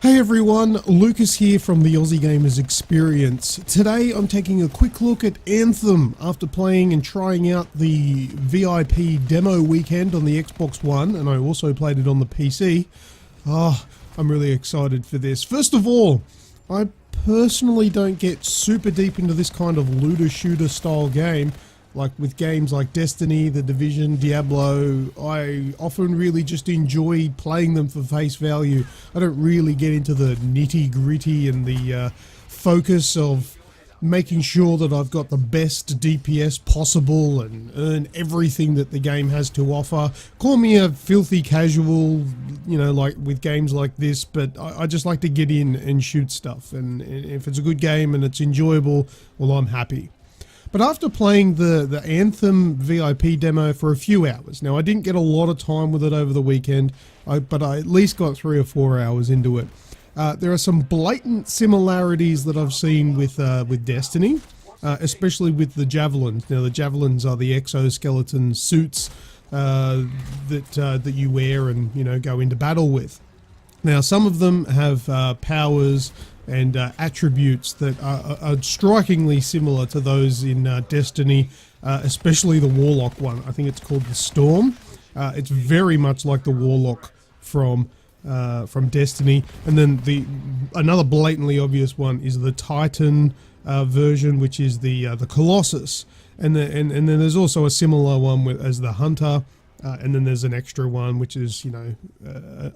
Hey everyone, Lucas here from the Aussie Gamers Experience. Today I'm taking a quick look at Anthem after playing and trying out the VIP demo weekend on the Xbox One, and I also played it on the PC. I'm really excited for this. First of all, I personally don't get super deep into this kind of looter shooter style game. Like with games like Destiny, The Division, Diablo, I often really just enjoy playing them for face value. I don't really get into the nitty gritty and the focus of making sure that I've got the best DPS possible and earn everything that the game has to offer. Call me a filthy casual, you know, like with games like this, but I just like to get in and shoot stuff. And if it's a good game and it's enjoyable, well, I'm happy. But after playing the Anthem VIP demo for a few hours, now I didn't get a lot of time with it over the weekend, but I at least got 3 or 4 hours into it. There are some blatant similarities that I've seen with Destiny, especially with the javelins. Now the javelins are the exoskeleton suits that you wear and, you know, go into battle with. Now some of them have powers and attributes that are strikingly similar to those in Destiny, especially the Warlock one. I think it's called the Storm. It's very much like the Warlock from Destiny. And then another blatantly obvious one is the Titan version, which is the Colossus. And then there's also a similar one as the Hunter. And then there's an extra one, which is, you know,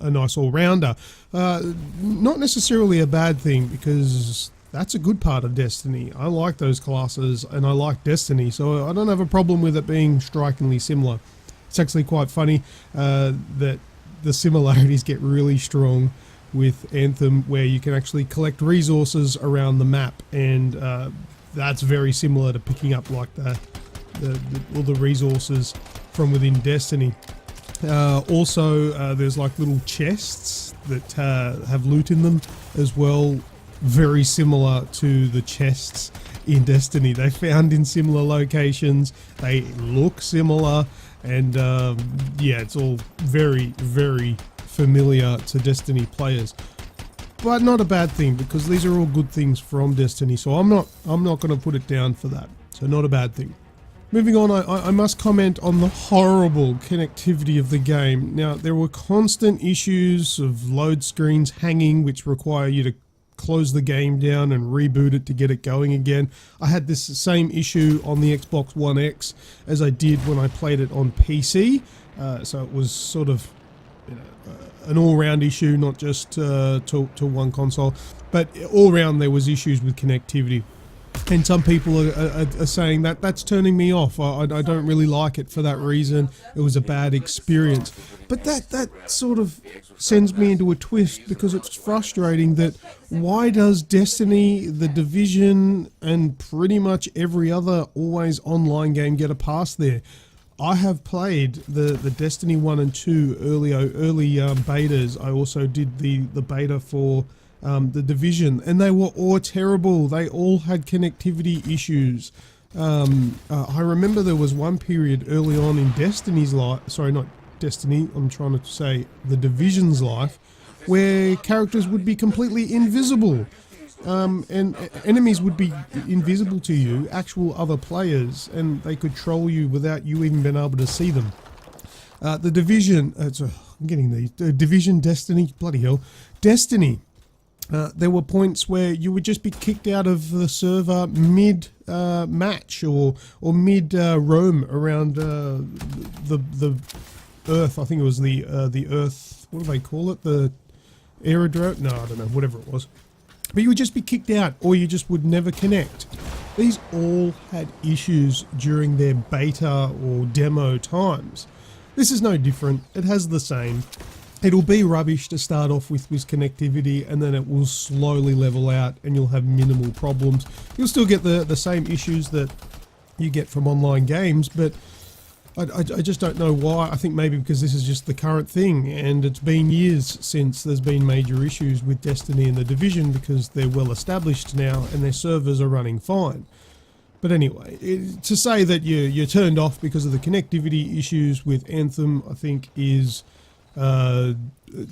a nice all-rounder. Not necessarily a bad thing, because that's a good part of Destiny. I like those classes, and I like Destiny, so I don't have a problem with it being strikingly similar. It's actually quite funny that the similarities get really strong with Anthem, where you can actually collect resources around the map, and that's very similar to picking up like all the resources from within Destiny. Also, there's like little chests that have loot in them as well, very similar to the chests in Destiny. They're found in similar locations, they look similar, and yeah, it's all very, very familiar to Destiny players. But not a bad thing, because these are all good things from Destiny, so I'm not going to put it down for that. So not a bad thing. Moving on, I must comment on the horrible connectivity of the game. Now, there were constant issues of load screens hanging, which require you to close the game down and reboot it to get it going again. I had this same issue on the Xbox One X as I did when I played it on PC. So it was sort of, you know, an all-round issue, not just to one console. But all round there was issues with connectivity. And some people are saying that that's turning me off. I don't really like it for that reason. It was a bad experience. But that sort of sends me into a twist, because it's frustrating that why does Destiny, The Division, and pretty much every other always online game get a pass there? I have played the Destiny 1 and 2 early betas. I also did the beta for The Division, and they were all terrible. They all had connectivity issues. I remember there was one period early on in Destiny's life, sorry, not Destiny, I'm trying to say The Division's life, where characters would be completely invisible. And enemies would be invisible to you, actual other players, and they could troll you without you even being able to see them. The Division, I'm getting these, Division, Destiny, bloody hell, Destiny. There were points where you would just be kicked out of the server mid-match or mid-roam around the Earth. I think it was the Earth, what do they call it? The aerodrome? No, I don't know, whatever it was. But you would just be kicked out, or you just would never connect. These all had issues during their beta or demo times. This is no different. It has the same. It'll be rubbish to start off with connectivity, and then it will slowly level out and you'll have minimal problems. You'll still get the same issues that you get from online games, but I just don't know why. I think maybe because this is just the current thing, and it's been years since there's been major issues with Destiny and The Division, because they're well established now and their servers are running fine. But anyway, to say that you're turned off because of the connectivity issues with Anthem, I think is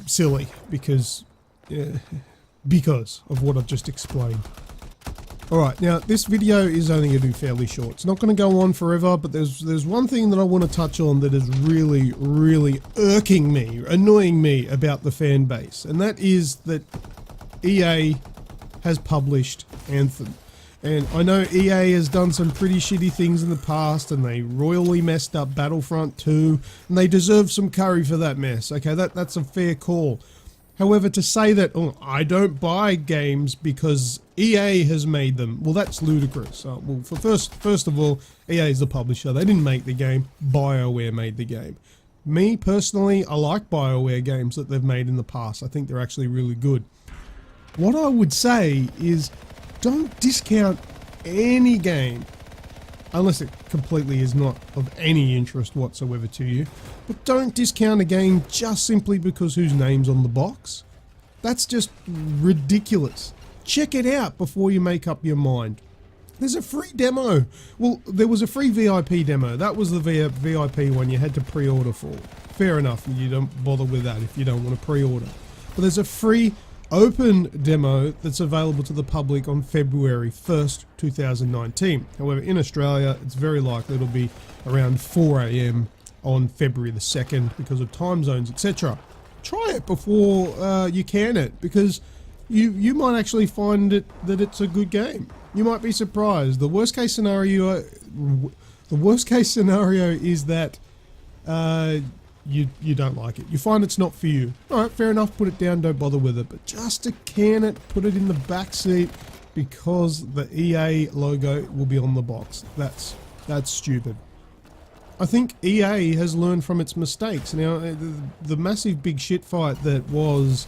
silly, because because of what I've just explained. Alright, now this video is only going to be fairly short. It's not going to go on forever, but there's one thing that I want to touch on that is really, really irking me, annoying me about the fan base. And that is that EA has published Anthem. And I know EA has done some pretty shitty things in the past, and they royally messed up Battlefront 2, and they deserve some curry for that mess. Okay, that's a fair call. However, to say that, oh, I don't buy games because EA has made them, well, that's ludicrous. Well, first of all, EA is the publisher. They didn't make the game. BioWare made the game. Me, personally, I like BioWare games that they've made in the past. I think they're actually really good. What I would say is, don't discount any game unless it completely is not of any interest whatsoever to you. But don't discount a game just simply because whose name's on the box. That's just ridiculous. Check it out before you make up your mind. There's a free demo. Well, there was a free VIP demo. That was the VIP one you had to pre-order for. Fair enough, you don't bother with that if you don't want to pre-order. But there's a free open demo that's available to the public on February 1st, 2019. However, in Australia, it's very likely it'll be around 4 AM on February the 2nd because of time zones, etc. Try it before you can it, because you might actually find that it's a good game. You might be surprised. The worst case scenario is that you don't like it. You find it's not for you. Alright, fair enough, put it down, don't bother with it. But just to can it, put it in the back seat because the EA logo will be on the box. That's stupid. I think EA has learned from its mistakes. Now, the massive big shit fight that was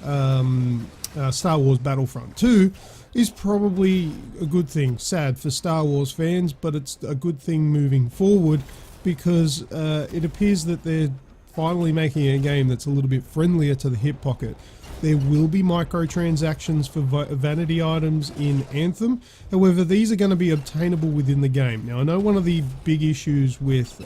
Star Wars Battlefront 2 is probably a good thing. Sad for Star Wars fans, but it's a good thing moving forward, because it appears that they're finally making a game that's a little bit friendlier to the hip pocket. There will be microtransactions for vanity items in Anthem. However, these are going to be obtainable within the game. Now, I know one of the big issues with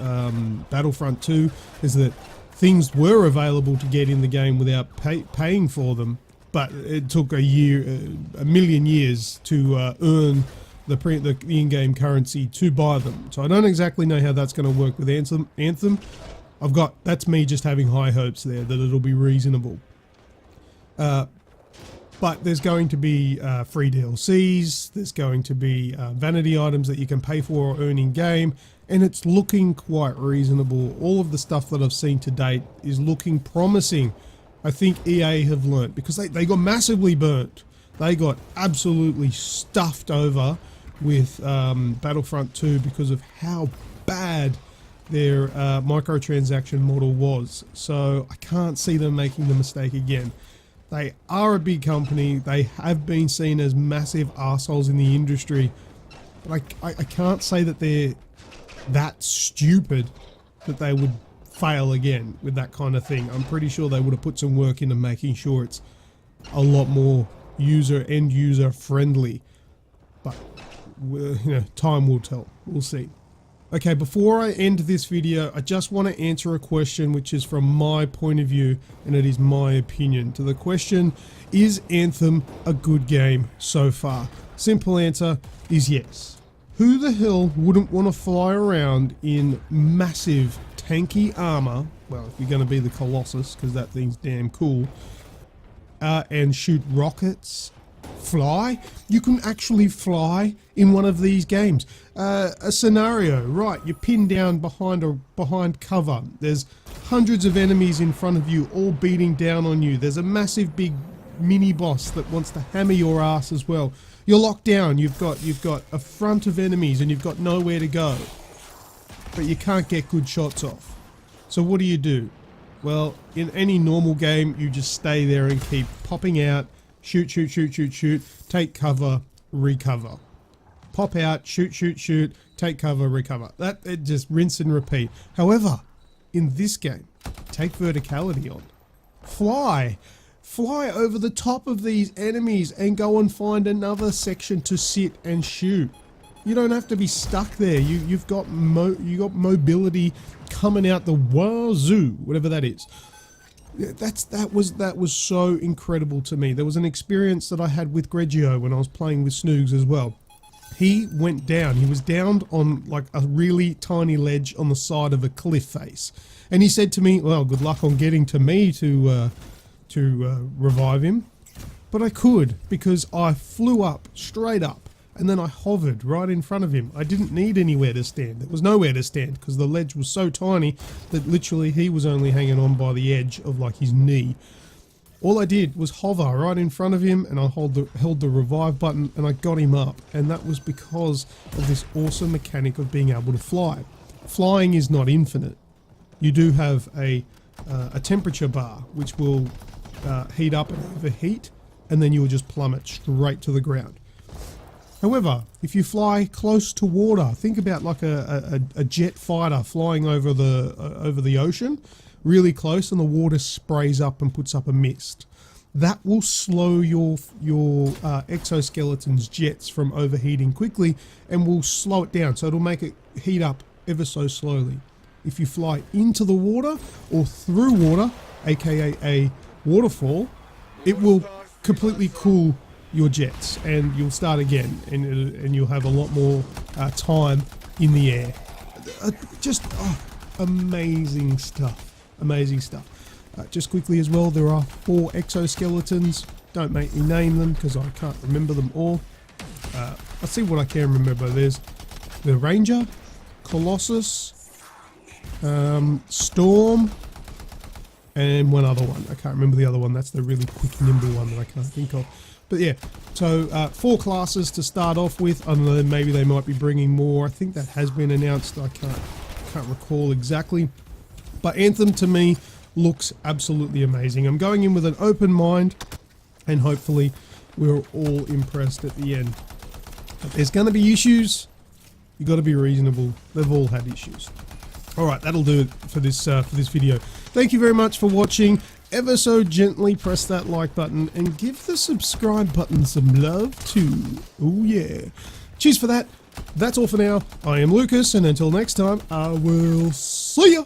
Battlefront 2 is that things were available to get in the game without paying for them, but it took a million years to earn the in-game currency to buy them. So I don't exactly know how that's going to work with Anthem. That's me just having high hopes there that it'll be reasonable. But there's going to be free DLCs, there's going to be vanity items that you can pay for or earn in-game, and it's looking quite reasonable. All of the stuff that I've seen to date is looking promising. I think EA have learnt, because they got massively burnt. They got absolutely stuffed over with Battlefront 2 because of how bad their microtransaction model was. So I can't see them making the mistake again. They are a big company. They have been seen as massive arseholes in the industry. But I can't say that they're that stupid that they would fail again with that kind of thing. I'm pretty sure they would have put some work into making sure it's a lot more end user friendly. But time will tell. We'll see. Okay, before I end this video, I just want to answer a question which is from my point of view, and it is my opinion. To the question, is Anthem a good game so far? Simple answer is yes. Who the hell wouldn't want to fly around in massive tanky armor? Well, if you're going to be the Colossus, because that thing's damn cool, and shoot rockets, fly? You can actually fly in one of these games. A scenario, right, you're pinned down behind cover. There's hundreds of enemies in front of you, all beating down on you. There's a massive big mini boss that wants to hammer your ass as well. You're locked down. You've got a front of enemies and you've got nowhere to go. But you can't get good shots off. So what do? Well, in any normal game, you just stay there and keep popping out, shoot, take cover, recover. Pop out, shoot, take cover, recover. It just rinse and repeat. However, in this game, take verticality on. Fly over the top of these enemies and go and find another section to sit and shoot. You don't have to be stuck there. You've got mobility coming out the wazoo, whatever that is. that was so incredible to me. There was an experience that I had with Greggio when I was playing with Snoogs as well. He went down. He was down on like a really tiny ledge on the side of a cliff face, and he said to me, "Well, good luck on getting to me to revive him." But I could, because I flew up, straight up, and then I hovered right in front of him. I didn't need anywhere to stand. There was nowhere to stand because the ledge was so tiny that literally he was only hanging on by the edge of like his knee. All I did was hover right in front of him, and I held the revive button, and I got him up. And that was because of this awesome mechanic of being able to fly. Flying is not infinite. You do have a temperature bar which will heat up and overheat, and then you will just plummet straight to the ground. However, if you fly close to water, think about like a jet fighter flying over the ocean, really close, and the water sprays up and puts up a mist. That will slow your exoskeleton's jets from overheating quickly, and will slow it down, so it'll make it heat up ever so slowly. If you fly into the water or through water, aka a waterfall, it will completely cool your jets, and you'll start again, and you'll have a lot more time in the air. Amazing stuff. Amazing stuff. Just quickly as well, there are 4 exoskeletons. Don't make me name them because I can't remember them all. I'll see what I can remember. There's the Ranger, Colossus, Storm, and one other one. I can't remember the other one. That's the really quick, nimble one that I can't think of. But yeah, so 4 classes to start off with. I don't know, maybe they might be bringing more. I think that has been announced. I can't recall exactly. But Anthem to me looks absolutely amazing. I'm going in with an open mind, and hopefully we're all impressed at the end. But there's going to be issues. You got to be reasonable. They've all had issues. All right, that'll do it for this video. Thank you very much for watching. Ever so gently press that like button and give the subscribe button some love too. Oh yeah. Cheers for that. That's all for now. I am Lucas, and until next time, I will see ya.